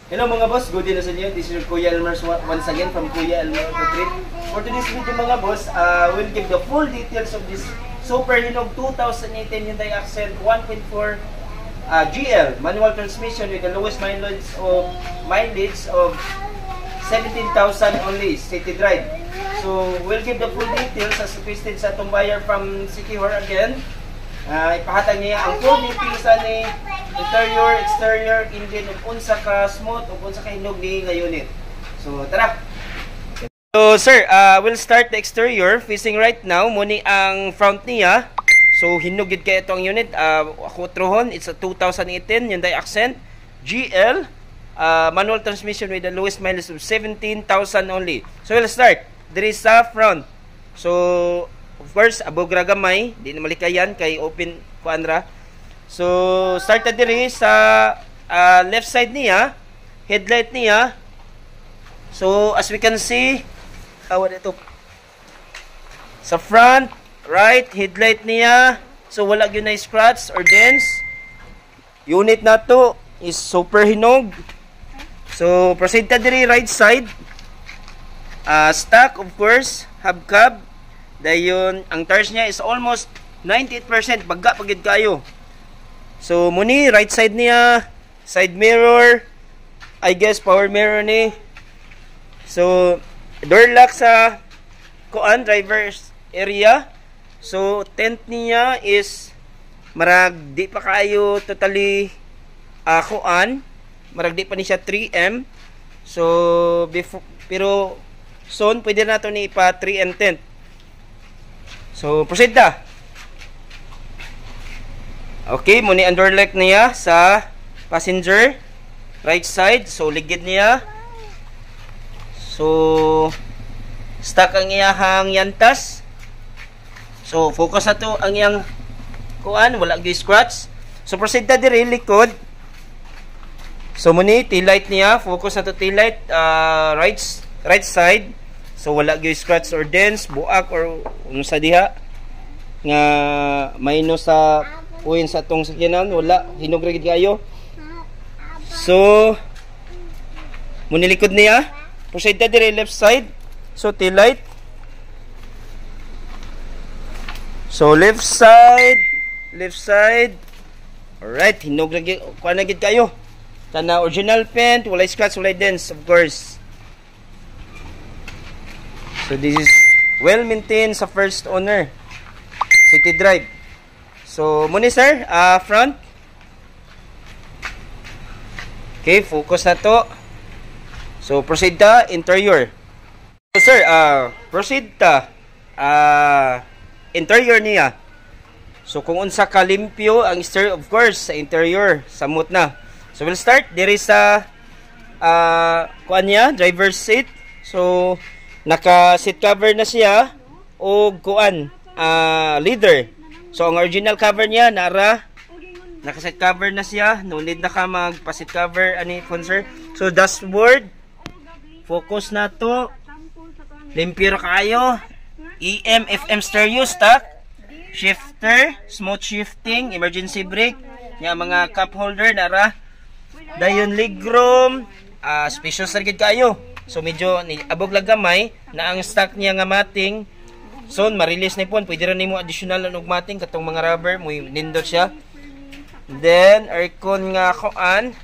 Hello mga boss, good day na sa inyo. This is your Kuya Elmer once again from Kuya Elmer Auto. For today's video mga boss, we'll give the full details of this Super Hinog 2018 Hyundai Accent 1.4 GL manual transmission with the lowest mileage of 17,000 only, city drive. So we'll give the full details as requested sa itong buyer from City Hor again. Ipahatag niya ang full details ni interior, exterior, engine, ug unsa ka smooth, ug unsa ka hinog ni nga unit. So tara. So sir, we'll start the exterior. Facing right now, muni ang front niya. So hinog gid kay itong unit. Ako trohon, it's a 2018 Hyundai Accent GL manual transmission with the lowest mileage of 17,000 only. So we'll start. There is sa front. So of course, abog ra gamay, di na malikayan kay open kuanra. So started diri sa left side niya, headlight niya. So as we can see, what ito? Sa front, right, headlight niya. So wala gyud na scratch or dents. Unit na to is super hinog. So proceed ta diri right side. Stock of course, hubcap. Dayon, ang tires niya is almost 98%. Bagga pagid kayo. So, muni, right side niya. Side mirror. I guess, power mirror ni. So, door lock sa kuan, driver's area. So, tent niya is marag di pa kayo totally kuan. Marag di pa ni siya 3M. So, pero soon, pwede na ito ni ipa 3M tent. So, proceed na. Okay, muni ang door lock niya sa passenger right side. So, ligid niya. So, stock ang iyahang yantas. So, focus na to ang iyang kuan, wala gyud scratch. So, proceed na diri likod. So, muni tail light niya, focus na to tail light right side. So wala gyud scratch or dents, buak or unsa diha nga minus sa uwin sa tong sakyanan, wala hinog ra gid kayo. So munilikod niya, proceed ta dire left side. So tail light. So left side. Alright, hinog ra gid kuan na gid kayo. Kana original paint, wala scratch, wala dents of course. So this is well maintained sa first owner. City drive. So muni sir, front. Okay, focus na to. So proceed ta interior. So sir, proceed ta interior niya. So kung unsa ka limpyo ang exterior, of course sa interior samot na. So we'll start diri sa kuan niya, driver's seat. So naka seat cover na siya o kuan leather. So ang original cover niya nara naka seat cover na siya, no need na ka magpa seat cover ani sir. So dashboard, focus na to, limpyo ra kayo. EM FM stereo stock, shifter, smooth shifting, emergency brake, nya mga cup holder nara. Dayon legroom, spacious ra gid kayo. So medyo abog lang gamay na ang stock niya nga mating. So ma-release na po, pwede rin nimo additional og mating katong mga rubber, mo nindot siya. Then aircon nga kuan.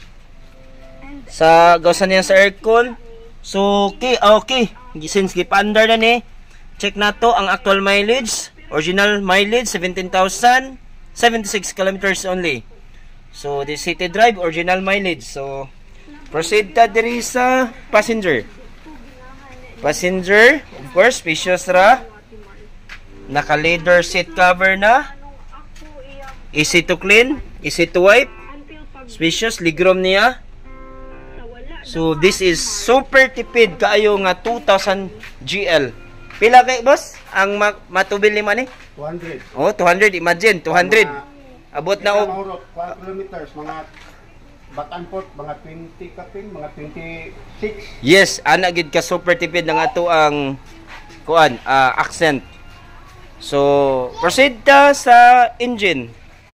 Sa gawsan niya sa aircon. So okay. Since gipandar na ni, check na to ang actual mileage. Original mileage 17,076 kilometers only. So this city drive original mileage. So proceed ta diri sa passenger. Passenger, of course, spacious ra. Naka leather seat cover na. Easy to clean, easy to wipe. Spacious, legroom niya. So this is super tipid kaayo nga 2000 GL. Pila kay boss ang matubil ni man ni? 200. Oh, 200, imagine 200. Abot na og 4 kilometers mga back and forth, mga 20 kapin, mga 26. Yes, ana gid ka super tipid na nga to ang kuan, accent. So, proceed ta sa engine.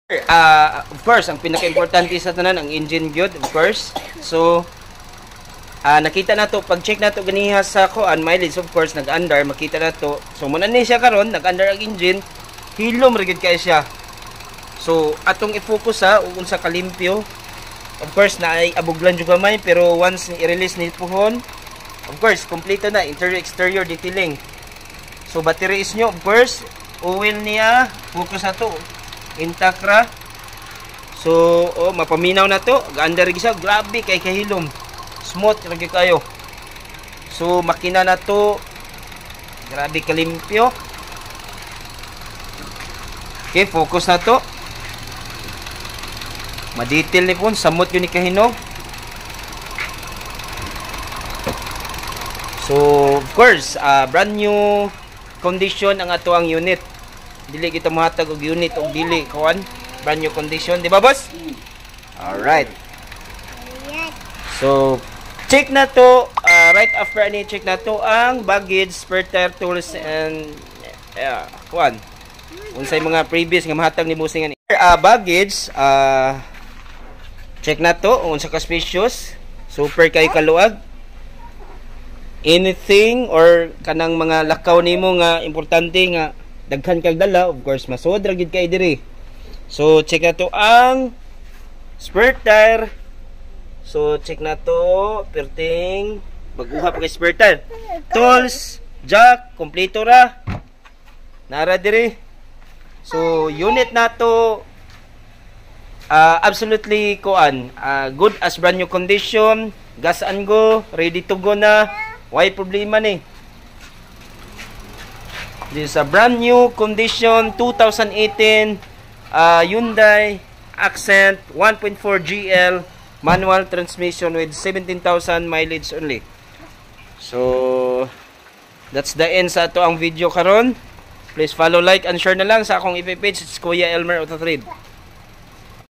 Of course, ang pinaka-importante sa tanan ang engine gyud, of course. So, nakita na to, pag check na to ganiha sa kuan mileage, of course nag-under, makita na to. So muna ni siya karon, nag-under ang engine, hilom rigid kay siya. So atong i-focus ug unsa kalimpyo. Of course na ay abuglan jud gamay, pero once i-release ni puhon, of course kompleto na interior exterior detailing. So battery is nyo, of course, oil niya, focus na to, intact ra. So mapaminaw na to, ga-under gyud siya, grabe kay kahilom. Smooth lagi kayo. So makina na to, grabe kalimpyo. Okay, focus na to. Ma-detail ni pon, samot yun ni kahinog. So of course, brand new condition ang ato ang unit. Dili kita mahatag og unit og dili kawan, brand new condition, di ba boss? Alright. So check na to, right after ani check na to ang baggage, spare tire, tools and kuan. Unsay mga previous nga mahatag ni bossing ani. Baggage, check na to unsa ka spacious, super kay kaluag. Anything or kanang mga lakaw nimo nga importante nga daghan kag dala, of course masud ra gid kay diri. So check na to ang spare tire. So check na to, perting baguha pa kay spare tire. Tools, jack, kompleto ra. Nara diri. So unit na to absolutely kuan, good as brand new condition, gas and go, ready to go na. Why problema ni? This is a brand new condition 2018 Hyundai Accent 1.4 GL manual transmission with 17,000 mileage only. So that's the end sa ato ang video karon. Please follow, like and share na lang sa akong FB page. It's Kuya Elmer Auto Trade.